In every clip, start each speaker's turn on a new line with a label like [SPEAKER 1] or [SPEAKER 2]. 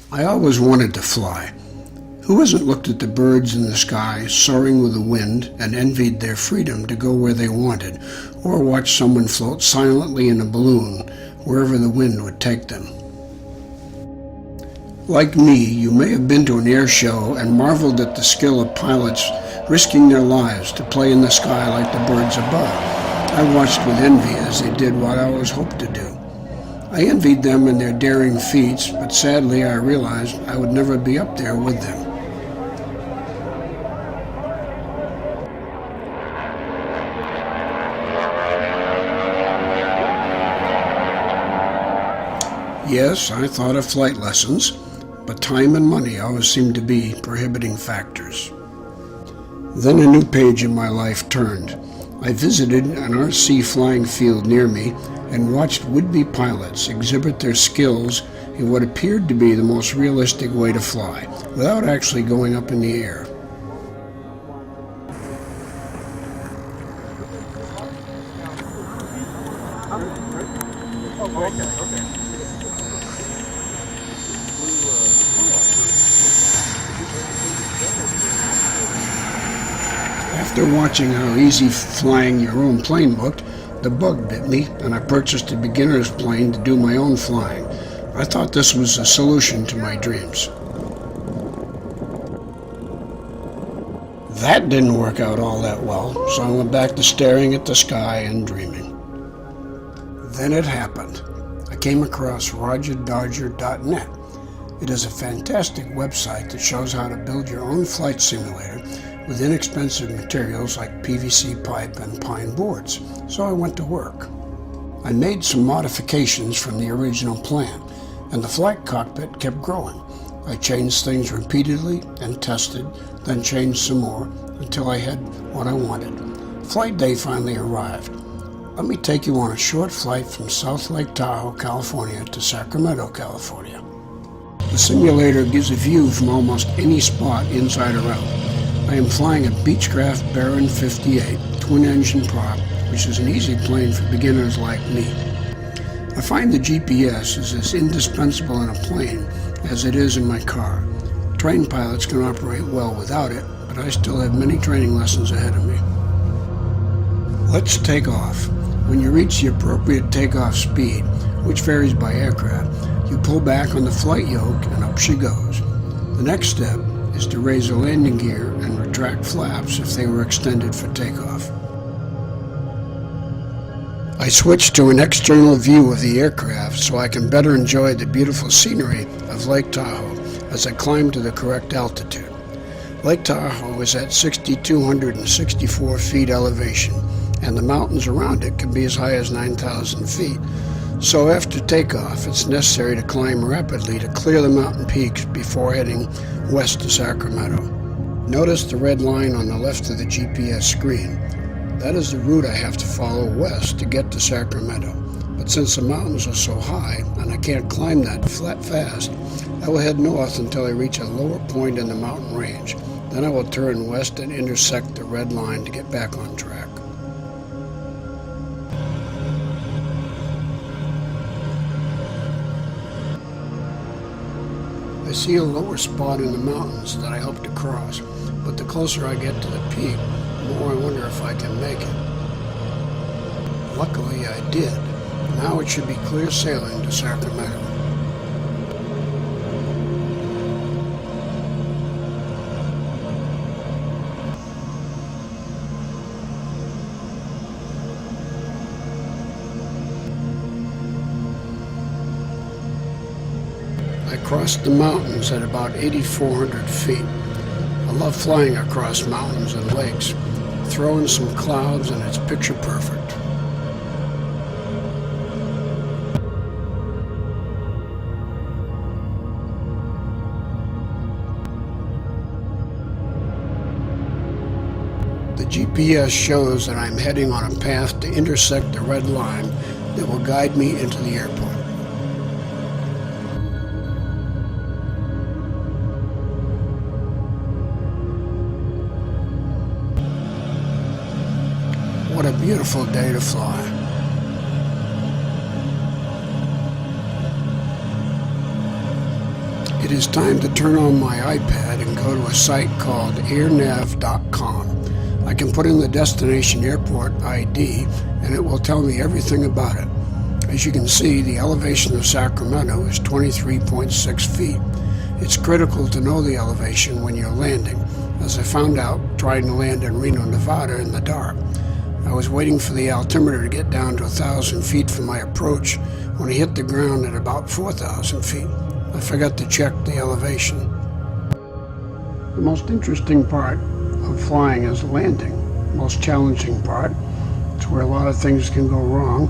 [SPEAKER 1] I always wanted to fly. Who hasn't looked at the birds in the sky soaring with the wind and envied their freedom to go where they wanted, or watched someone float silently in a balloon wherever the wind would take them? Like me, you may have been to an air show and marveled at the skill of pilots risking their lives to play in the sky like the birds above. I watched with envy as they did what I always hoped to do. I envied them and their daring feats, but sadly I realized I would never be up there with them. Yes, I thought of flight lessons, but time and money always seemed to be prohibiting factors. Then a new page in my life turned. I visited an RC flying field near me and watched would-be pilots exhibit their skills in what appeared to be the most realistic way to fly, without actually going up in the air. After watching how easy flying your own plane looked, the bug bit me and I purchased a beginner's plane to do my own flying. I thought this was a solution to my dreams. That didn't work out all that well, so I went back to staring at the sky and dreaming. Then it happened. I came across RogerDodger.net. It is a fantastic website that shows how to build your own flight simulator with inexpensive materials like PVC pipe and pine boards, so I went to work. I made some modifications from the original plan, and the flight cockpit kept growing. I changed things repeatedly and tested, then changed some more until I had what I wanted. Flight day finally arrived. Let me take you on a short flight from South Lake Tahoe, California to Sacramento, California. The simulator gives a view from almost any spot inside or out. I am flying a Beechcraft Baron 58 twin-engine prop, which is an easy plane for beginners like me. I find the GPS is as indispensable in a plane as it is in my car. Trained pilots can operate well without it, but I still have many training lessons ahead of me. Let's take off. When you reach the appropriate takeoff speed, which varies by aircraft, you pull back on the flight yoke and up she goes. The next step is to raise the landing gear and retract flaps if they were extended for takeoff. I switched to an external view of the aircraft so I can better enjoy the beautiful scenery of Lake Tahoe as I climb to the correct altitude. Lake Tahoe is at 6,264 feet elevation, and the mountains around it can be as high as 9,000 feet. So after takeoff, it's necessary to climb rapidly to clear the mountain peaks before heading west to Sacramento. Notice the red line on the left of the GPS screen. That is the route I have to follow west to get to Sacramento. But since the mountains are so high and I can't climb that fast, I will head north until I reach a lower point in the mountain range. Then I will turn west and intersect the red line to get back on track. I see a lower spot in the mountains that I hope to cross, but the closer I get to the peak, the more I wonder if I can make it. Luckily, I did. Now it should be clear sailing to Sacramento. I crossed the mountains at about 8,400 feet. I love flying across mountains and lakes. Throw in some clouds and it's picture perfect. The GPS shows that I'm heading on a path to intersect the red line that will guide me into the airport. What a beautiful day to fly. It is time to turn on my iPad and go to a site called airnav.com. I can put in the destination airport ID and it will tell me everything about it. As you can see, the elevation of Sacramento is 23.6 feet. It's critical to know the elevation when you're landing, as I found out trying to land in Reno, Nevada in the dark. I was waiting for the altimeter to get down to 1,000 feet for my approach when I hit the ground at about 4,000 feet. I forgot to check the elevation. The most interesting part of flying is landing. The most challenging part. It's where a lot of things can go wrong.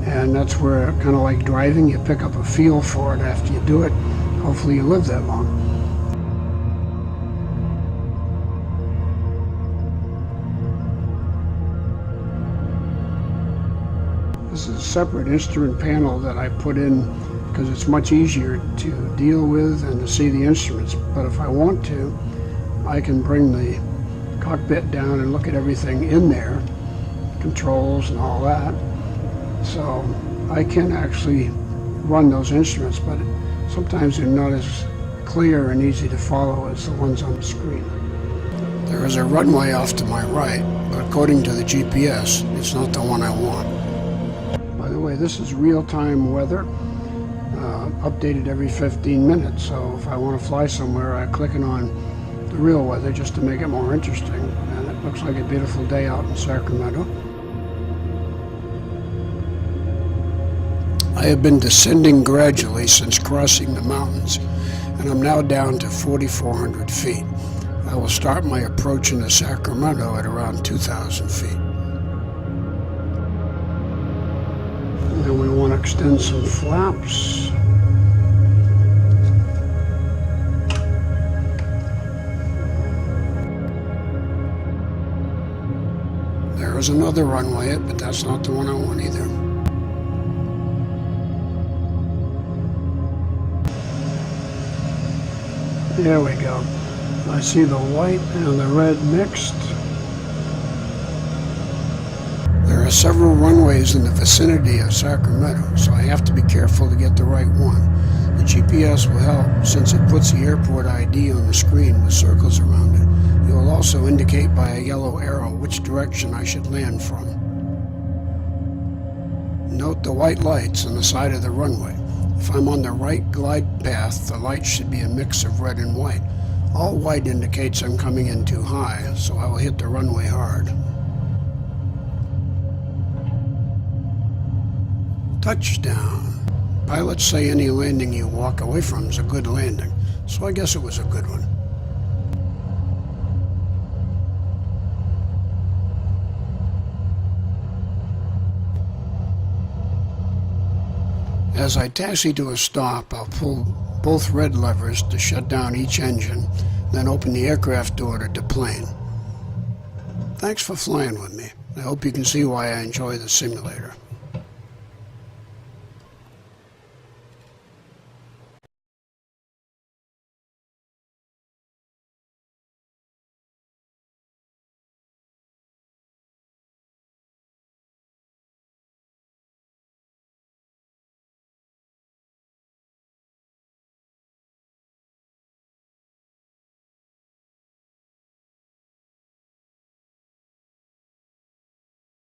[SPEAKER 1] And that's where, kind of like driving, you pick up a feel for it after you do it. Hopefully you live that long. This is a separate instrument panel that I put in because it's much easier to deal with and to see the instruments. But if I want to, I can bring the cockpit down and look at everything in there, controls and all that. So I can actually run those instruments, but sometimes they're not as clear and easy to follow as the ones on the screen. There is a runway off to my right, but according to the GPS, it's not the one I want. By the way, this is real-time weather, updated every 15 minutes. So if I want to fly somewhere, I click it on the real weather just to make it more interesting. And it looks like a beautiful day out in Sacramento. I have been descending gradually since crossing the mountains, and I'm now down to 4,400 feet. I will start my approach into Sacramento at around 2,000 feet. And then we want to extend some flaps. There is another runway, but that's not the one I want either. There we go. I see the white and the red mixed. There are several runways in the vicinity of Sacramento, so I have to be careful to get the right one. The GPS will help since it puts the airport ID on the screen with circles around it. It will also indicate by a yellow arrow which direction I should land from. Note the white lights on the side of the runway. If I'm on the right glide path, the light should be a mix of red and white. All white indicates I'm coming in too high, so I will hit the runway hard. Touchdown. Pilots say any landing you walk away from is a good landing, so I guess it was a good one. As I taxi to a stop, I'll pull both red levers to shut down each engine, then open the aircraft door to deplane. Thanks for flying with me. I hope you can see why I enjoy the simulator.